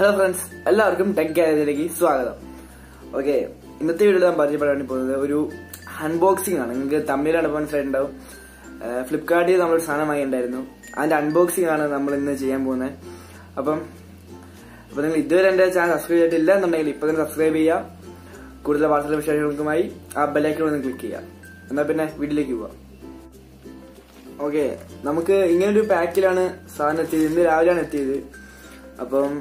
Hello friends, എല്ലാവർക്കും tech ഗാലറിയിലേക്ക് സ്വാഗതം. Okay, ഇന്നത്തെ വീഡിയോയിൽ ഞാൻ പരിചയപ്പെടാൻ പോകുന്നത് ഒരു അൺബോക്സിംഗ് ആണ്. നിങ്ങൾക്ക് തമിഴിലാണ് മനസ്സിലായിട്ടുണ്ടാവും. ഫ്ലിപ്കാർട്ടിൽ നമ്മളൊരു സാധനം വാങ്ങിയിട്ടുണ്ടായിരുന്നു. അതിന്റെ അൺബോക്സിംഗ് ആണ് നമ്മൾ ഇന്ന് ചെയ്യാൻ പോകുന്നത്. അപ്പോൾ നിങ്ങൾ ഇതുവരെ എന്റെ ചാനൽ സബ്സ്ക്രൈബ് ചെയ്തിട്ടില്ല എന്നുണ്ടെങ്കിൽ ഇപ്പൊ തന്നെ സബ്സ്ക്രൈബ് ചെയ്യുക. കൂടുതൽ വാർത്തകളുടെ വിശേഷങ്ങൾക്കുമായി ആ ബെല്ലൈക്കൺ ഒന്ന് ക്ലിക്ക് ചെയ്യുക. എന്നാൽ പിന്നെ വീഡിയോയിലേക്ക് പോവാം. ഓക്കെ, നമുക്ക് ഇങ്ങനൊരു പാക്കിലാണ് സാധനം എത്തിയത്. ഇന്ന് രാവിലെയാണ് എത്തിയത്. അപ്പം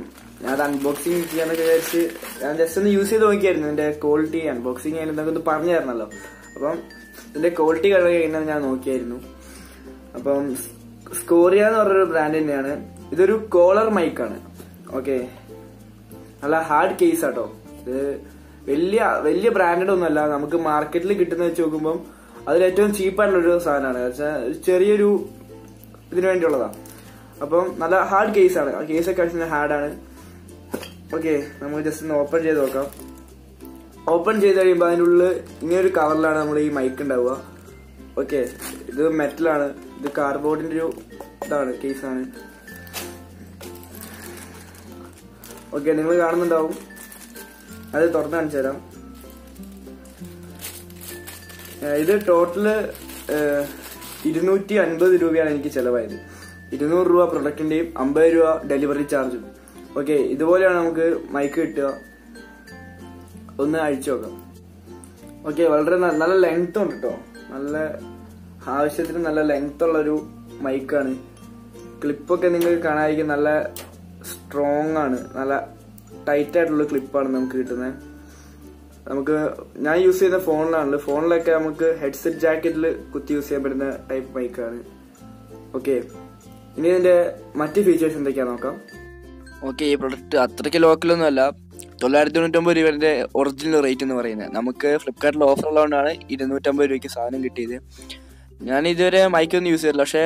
ഞാൻ അത് അൺബോക്സിംഗ് ചെയ്യാന്നൊക്കെ വിചാരിച്ച് ഞാൻ ജസ്റ്റ് ഒന്ന് യൂസ് ചെയ്ത് നോക്കിയായിരുന്നു. ഇതിന്റെ ക്വാളിറ്റി അൺബോക്സിംഗ് ചെയ്യാൻ എന്തൊക്കെ ഒന്ന് പറഞ്ഞു തരണല്ലോ. അപ്പം ഇതിന്റെ ക്വാളിറ്റി കളർ കഴിഞ്ഞാൽ ഞാൻ നോക്കിയായിരുന്നു. അപ്പം സ്കോറിയ എന്ന് പറഞ്ഞൊരു ബ്രാൻഡ് തന്നെയാണ്. ഇതൊരു കോളർ മൈക്കാണ്. ഓക്കെ, നല്ല ഹാർഡ് കേസ് ആട്ടോ. ഇത് വലിയ ബ്രാൻഡഡ് ഒന്നുമല്ല. നമുക്ക് മാർക്കറ്റിൽ കിട്ടുന്ന വെച്ച് നോക്കുമ്പോൾ അതിൽ ഏറ്റവും ചീപ്പായിട്ടുള്ളൊരു സാധനമാണ്. ചെറിയൊരു ഇതിനു വേണ്ടിയുള്ളതാണ്. അപ്പം നല്ല ഹാർഡ് കേസാണ്. ആ കേസൊക്കെ അടിച്ച് ഹാർഡാണ്. ഓക്കെ, നമുക്ക് ജസ്റ്റ് ഒന്ന് ഓപ്പൺ ചെയ്ത് നോക്കാം. ഓപ്പൺ ചെയ്ത് കഴിയുമ്പോൾ അതിൻ്റെ ഉള്ളിൽ ഇങ്ങനൊരു കവറിലാണ് നമ്മൾ ഈ മൈക്ക് ഉണ്ടാവുക. ഓക്കെ, ഇത് മെറ്റലാണ്. ഇത് കാർഡ്ബോർഡിന്റെ ഒരു ഇതാണ്, കേസാണ്. ഓക്കെ, നിങ്ങൾ കാണുന്നുണ്ടാവും. അത് തുറന്ന് കാണിച്ചു തരാം. ഇത് ടോട്ടല് 250 രൂപയാണ് എനിക്ക് ചെലവായത്. 200 രൂപ പ്രൊഡക്റ്റിന്റെയും 50 രൂപ ഡെലിവറി ചാർജും. ഓക്കെ, ഇതുപോലെയാണ് നമുക്ക് മൈക്ക് കിട്ടുക. ഒന്ന് അഴിച്ചു നോക്കാം. ഓക്കെ, വളരെ നല്ല ലെങ്ത് ഉണ്ട് കേട്ടോ. നല്ല ആവശ്യത്തിന് നല്ല ലെങ്ത് ഉള്ളൊരു മൈക്കാണ്. ക്ലിപ്പൊക്കെ നിങ്ങൾക്ക് കാണാതിരിക്കും. നല്ല സ്ട്രോങ് ആണ്. നല്ല ടൈറ്റ് ആയിട്ടുള്ള ക്ലിപ്പാണ് നമുക്ക് കിട്ടുന്നത്. ഞാൻ യൂസ് ചെയ്യുന്ന ഫോണിലാണല്ലോ. ഫോണിലൊക്കെ നമുക്ക് ഹെഡ്സെറ്റ് ജാക്കറ്റിൽ കുത്തി യൂസ് ചെയ്യാൻ പറ്റുന്ന ടൈപ്പ് മൈക്കാണ്. ഓക്കെ, ഇനി ഇതിന്റെ മറ്റ് ഫീച്ചേഴ്സ് എന്തൊക്കെയാ നോക്കാം. ഓക്കെ, ഈ പ്രൊഡക്റ്റ് അത്രയ്ക്ക് ലോക്കലൊന്നും അല്ല. 999 രൂപയുടെ ഒറിജിനൽ റേറ്റ് എന്ന് പറയുന്നത്. നമുക്ക് ഫ്ലിപ്കാർട്ടിൽ ഓഫർ ഉള്ളതുകൊണ്ടാണ് 250 രൂപയ്ക്ക് സാധനം കിട്ടിയത്. ഞാൻ ഇതുവരെ മൈക്കൊന്നും യൂസ് ചെയ്തില്ല. പക്ഷെ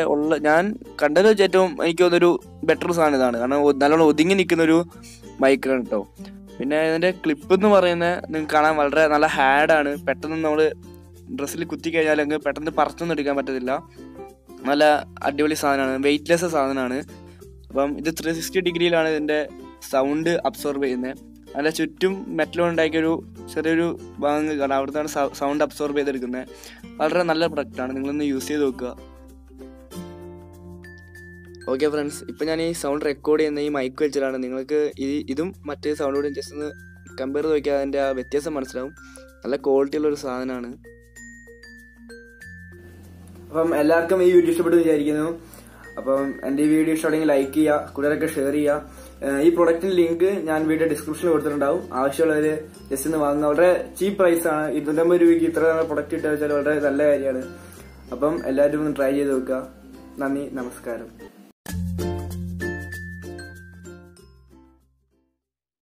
ഞാൻ കണ്ടത് വെച്ച് ഏറ്റവും എനിക്ക് തോന്നുന്നൊരു ബെറ്റർ സാധനം ഇതാണ്. കാരണം നല്ലോണം ഒതുങ്ങി നിൽക്കുന്നൊരു മൈക്കാണ് കേട്ടോ. പിന്നെ ഇതിന്റെ ക്ലിപ്പ് എന്ന് പറയുന്നത് നിങ്ങൾക്ക് കാണാൻ വളരെ നല്ല ഹാർഡാണ്. പെട്ടെന്ന് നമ്മൾ ഡ്രസ്സിൽ കുത്തി കഴിഞ്ഞാൽ അങ്ങ് പെട്ടെന്ന് പറിച്ചൊന്നും എടുക്കാൻ പറ്റത്തില്ല. നല്ല അടിപൊളി സാധനമാണ്. വെയിറ്റ്ലെസ് സാധനമാണ്. അപ്പം ഇത് 360 ഡിഗ്രിയിലാണ് ഇതിന്റെ സൗണ്ട് അബ്സോർബ് ചെയ്യുന്നത്. അതിന്റെ ചുറ്റും മെറ്റലും ഉണ്ടാക്കിയൊരു ചെറിയൊരു ഭാഗം കാണാം. അവിടുന്നാണ് സൗണ്ട് അബ്സോർബ് ചെയ്തെടുക്കുന്നത്. വളരെ നല്ല പ്രൊഡക്റ്റാണ്. നിങ്ങളൊന്ന് യൂസ് ചെയ്ത് നോക്കുക. ഓക്കെ ഫ്രണ്ട്സ്, ഇപ്പം ഞാൻ ഈ സൗണ്ട് റെക്കോർഡ് ചെയ്യുന്ന ഈ മൈക്ക് വെച്ചിട്ടാണ്. നിങ്ങൾക്ക് ഇതും മറ്റേ സൗണ്ടോടും ജസ്റ്റ് ഒന്ന് കമ്പയർ ചെയ്ത് നോക്കിയാൽ അതിൻ്റെ ആ വ്യത്യാസം മനസ്സിലാവും. നല്ല ക്വാളിറ്റി ഉള്ളൊരു സാധനമാണ്. അപ്പം എല്ലാവർക്കും ഈ വീഡിയോ ഇഷ്ടപ്പെട്ടു വിചാരിക്കുന്നു. അപ്പം എൻ്റെ ഈ വീഡിയോ ഇഷ്ടമാണെങ്കിൽ ലൈക്ക് ചെയ്യുക, കൂടുതലൊക്കെ ഷെയർ ചെയ്യുക. ഈ പ്രൊഡക്റ്റിന്റെ ലിങ്ക് ഞാൻ വീഡിയോ ഡിസ്ക്രിപ്ഷനിൽ കൊടുത്തിട്ടുണ്ടാവും. ആവശ്യമുള്ളവർ ജസ്റ്റ് ഒന്ന് വാങ്ങുക. വളരെ ചീപ്പ് പ്രൈസാണ്. 250 രൂപയ്ക്ക് ഇത്ര നല്ല പ്രൊഡക്റ്റ് കിട്ടുക വെച്ചാൽ വളരെ നല്ല കാര്യമാണ്. അപ്പം എല്ലാവരും ഒന്ന് ട്രൈ ചെയ്ത് നോക്കുക. നന്ദി, നമസ്കാരം.